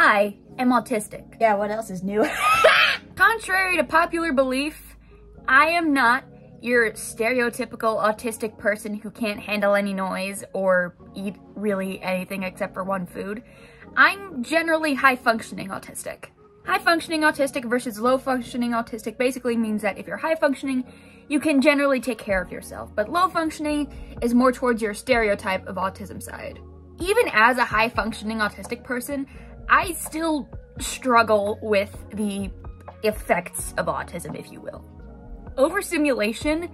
I am autistic. Yeah, what else is new? Contrary to popular belief, I am not your stereotypical autistic person who can't handle any noise or eat really anything except for one food. I'm generally high-functioning autistic. High-functioning autistic versus low-functioning autistic basically means that if you're high-functioning, you can generally take care of yourself, but low-functioning is more towards your stereotype of autism side. Even as a high-functioning autistic person, I still struggle with the effects of autism, if you will. Overstimulation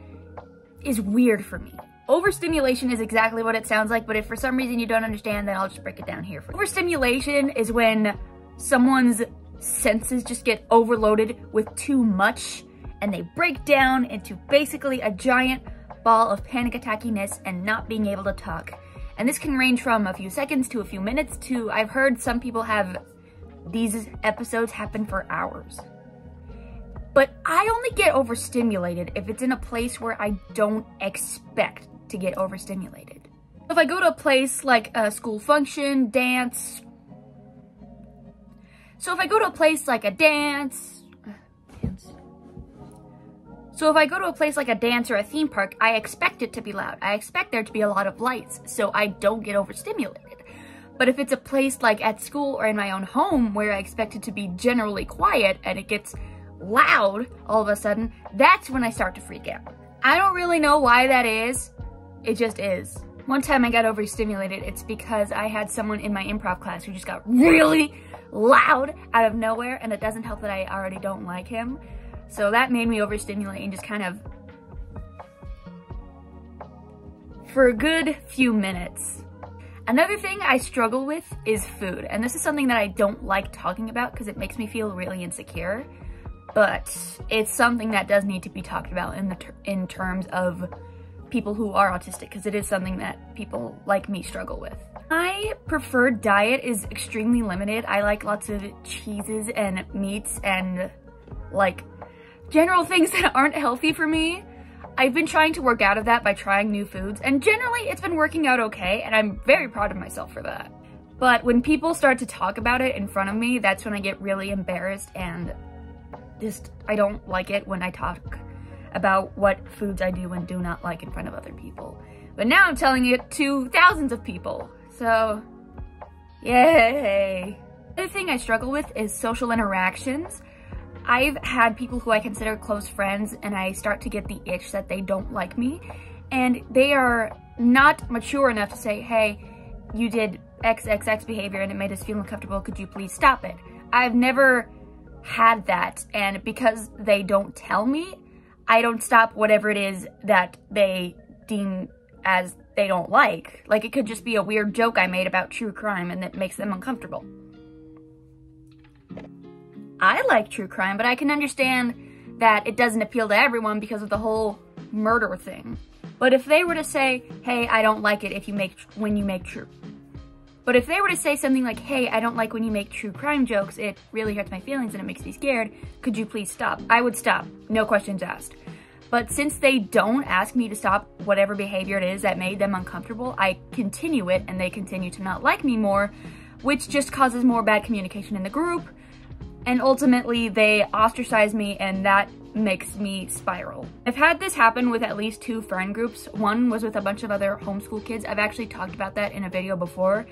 is weird for me. Overstimulation is exactly what it sounds like, but if for some reason you don't understand, then I'll just break it down here for you. Overstimulation is when someone's senses just get overloaded with too much and they break down into basically a giant ball of panic attackiness and not being able to talk. And this can range from a few seconds to a few minutes to, I've heard some people have these episodes happen for hours. But I only get overstimulated if it's in a place where I don't expect to get overstimulated. If I go to a place like a school function, dance. So if I go to a place like a dance or a theme park, I expect it to be loud. I expect there to be a lot of lights, so I don't get overstimulated. But if it's a place like at school or in my own home where I expect it to be generally quiet and it gets loud all of a sudden, that's when I start to freak out. I don't really know why that is. It just is. One time I got overstimulated. It's because I had someone in my improv class who just got really loud out of nowhere, and it doesn't help that I already don't like him. So that made me overstimulate and just kind of, for a good few minutes. Another thing I struggle with is food, and this is something that I don't like talking about because it makes me feel really insecure, but it's something that does need to be talked about in terms of people who are autistic, because it is something that people like me struggle with. My preferred diet is extremely limited. I like lots of cheeses and meats and like general things that aren't healthy for me. I've been trying to work out of that by trying new foods, and generally it's been working out okay, and I'm very proud of myself for that. But when people start to talk about it in front of me, that's when I get really embarrassed, and just, I don't like it when I talk about what foods I do and do not like in front of other people. But now I'm telling it to thousands of people, so yay. The other thing I struggle with is social interactions. I've had people who I consider close friends and I start to get the itch that they don't like me, and they are not mature enough to say, hey, you did XXX behavior and it made us feel uncomfortable, could you please stop it? I've never had that, and because they don't tell me, I don't stop whatever it is that they deem as they don't like. Like, it could just be a weird joke I made about true crime and that makes them uncomfortable. I like true crime, but I can understand that it doesn't appeal to everyone because of the whole murder thing. But if they were to say, hey, I don't like it when you make true. But if they were to say something like, hey, I don't like when you make true crime jokes, it really hurts my feelings and it makes me scared, could you please stop? I would stop, no questions asked. But since they don't ask me to stop whatever behavior it is that made them uncomfortable, I continue it and they continue to not like me more, which just causes more bad communication in the group. And ultimately, they ostracize me, and that makes me spiral. I've had this happen with at least 2 friend groups. One was with a bunch of other homeschool kids. I've actually talked about that in a video before.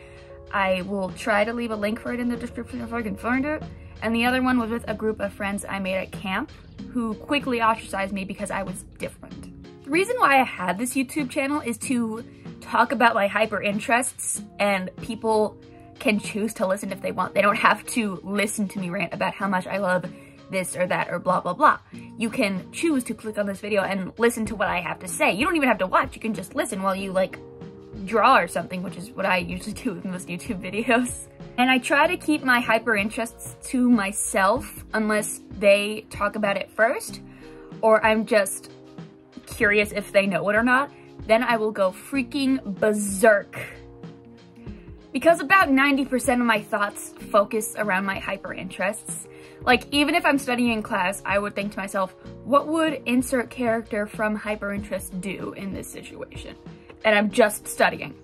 I will try to leave a link for it in the description if I can find it. And the other one was with a group of friends I made at camp who quickly ostracized me because I was different. The reason why I had this YouTube channel is to talk about my hyper interests, and people can choose to listen if they want. They don't have to listen to me rant about how much I love this or that or blah blah blah. You can choose to click on this video and listen to what I have to say. You don't even have to watch, you can just listen while you like draw or something, which is what I usually do with most YouTube videos. And I try to keep my hyper interests to myself unless they talk about it first, or I'm just curious if they know it or not. Then I will go freaking berserk. Because about 90% of my thoughts focus around my hyper interests. Like, even if I'm studying in class, I would think to myself, what would insert character from hyper interest do in this situation? And I'm just studying.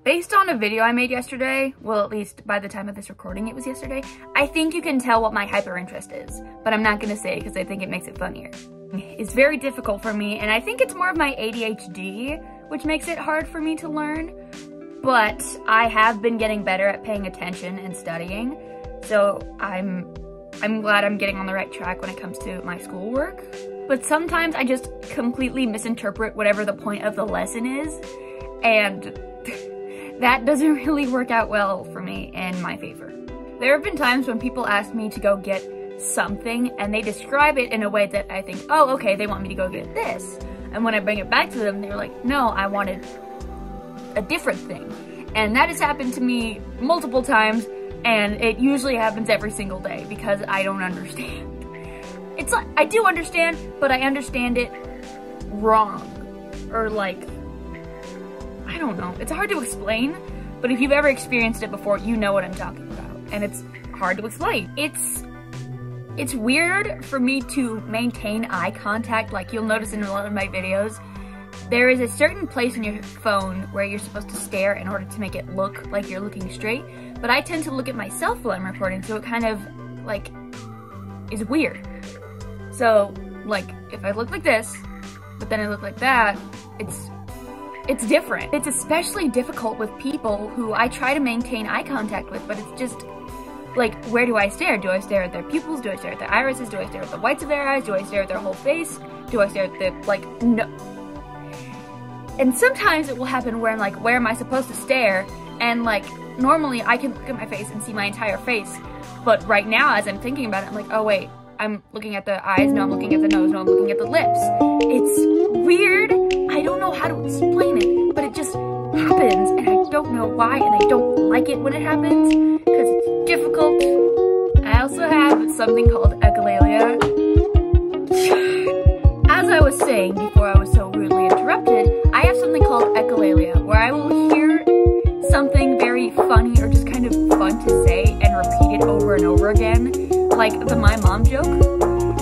Based on a video I made yesterday, well, at least by the time of this recording, it was yesterday, I think you can tell what my hyperinterest is, but I'm not gonna say it because I think it makes it funnier. It's very difficult for me, and I think it's more of my ADHD, which makes it hard for me to learn, but I have been getting better at paying attention and studying, so I'm glad I'm getting on the right track when it comes to my schoolwork. But sometimes I just completely misinterpret whatever the point of the lesson is, and that doesn't really work out well for me in my favor. There have been times when people ask me to go get something and they describe it in a way that I think, oh, okay, they want me to go get this. And when I bring it back to them, they're like, no, I wanted a different thing. And that has happened to me multiple times, and it usually happens every single day because I don't understand. It's like, I do understand, but I understand it wrong. Or like, I don't know. It's hard to explain, but if you've ever experienced it before, you know what I'm talking about. And it's hard to explain. It's weird for me to maintain eye contact. Like you'll notice in a lot of my videos, there is a certain place in your phone where you're supposed to stare in order to make it look like you're looking straight. But I tend to look at myself while I'm recording, so it kind of like is weird. So like if I look like this, but then I look like that, it's different. It's especially difficult with people who I try to maintain eye contact with, but it's just like, where do I stare? Do I stare at their pupils? Do I stare at their irises? Do I stare at the whites of their eyes? Do I stare at their whole face? Do I stare at the, like, no. And sometimes it will happen where I'm like, where am I supposed to stare? And like, normally I can look at my face and see my entire face. But right now, as I'm thinking about it, I'm like, oh wait, I'm looking at the eyes, no, I'm looking at the nose, no, I'm looking at the lips. It's weird. I don't know how to explain it, but it just happens, and I don't know why, and I don't like it when it happens, because it's difficult. I also have something called echolalia. As I was saying before I was so rudely interrupted, I have something called echolalia, where I will hear something very funny or just kind of fun to say and repeat it over and over again, like the my mom joke.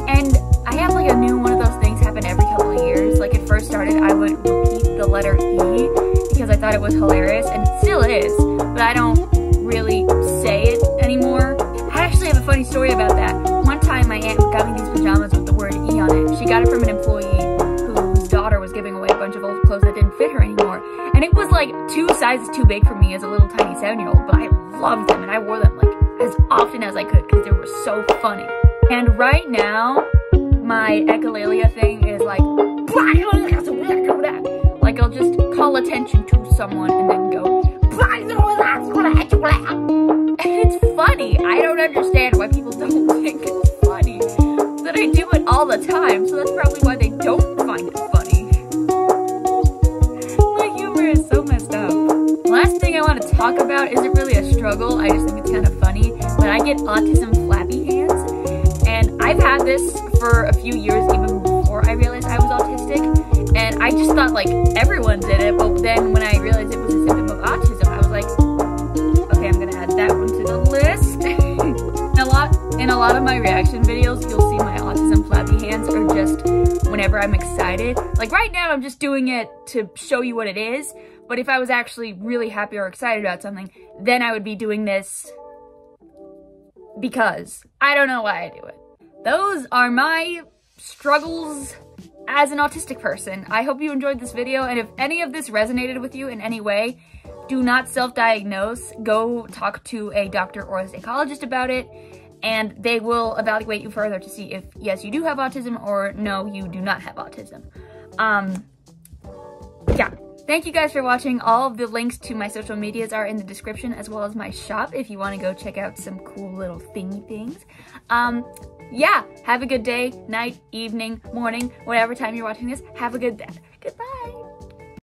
And I have like a new one of those things happen every couple of years. Like it first started, I would repeat the letter E because I thought it was hilarious, and it still is, but I don't really say it anymore. I actually have a funny story about that. One time my aunt got me these pajamas with the word E on it. She got it from an employee whose daughter was giving away a bunch of old clothes that didn't fit her anymore. And it was like 2 sizes too big for me as a little tiny 7-year-old, but I loved them and I wore them like as often as I could because they were so funny. And right now, my echolalia thing is like I'll just call attention to someone and then go, and it's funny. I don't understand why people don't think it's funny, but I do it all the time, so that's probably why they don't find it funny. My humor is so messed up. Last thing I want to talk about isn't really a struggle, I just think it's kind of funny, but I get autism flappy hands, and I've had this for a few years even before I realized I was autistic, and I just thought like everyone did it, but then when I realized it was a symptom of autism, I was like, okay, I'm gonna add that one to the list. In a lot of my reaction videos, you'll see my autism flappy hands are just whenever I'm excited. Like right now, I'm just doing it to show you what it is, but if I was actually really happy or excited about something, then I would be doing this because I don't know why I do it. Those are my struggles as an autistic person. I hope you enjoyed this video, and if any of this resonated with you in any way, do not self-diagnose. Go talk to a doctor or a psychologist about it, and they will evaluate you further to see if, yes, you do have autism, or no, you do not have autism. Yeah. Thank you guys for watching. All of the links to my social medias are in the description, as well as my shop if you want to go check out some cool little thingy things. Yeah, have a good day, night, evening, morning, whatever time you're watching this. Have a good day.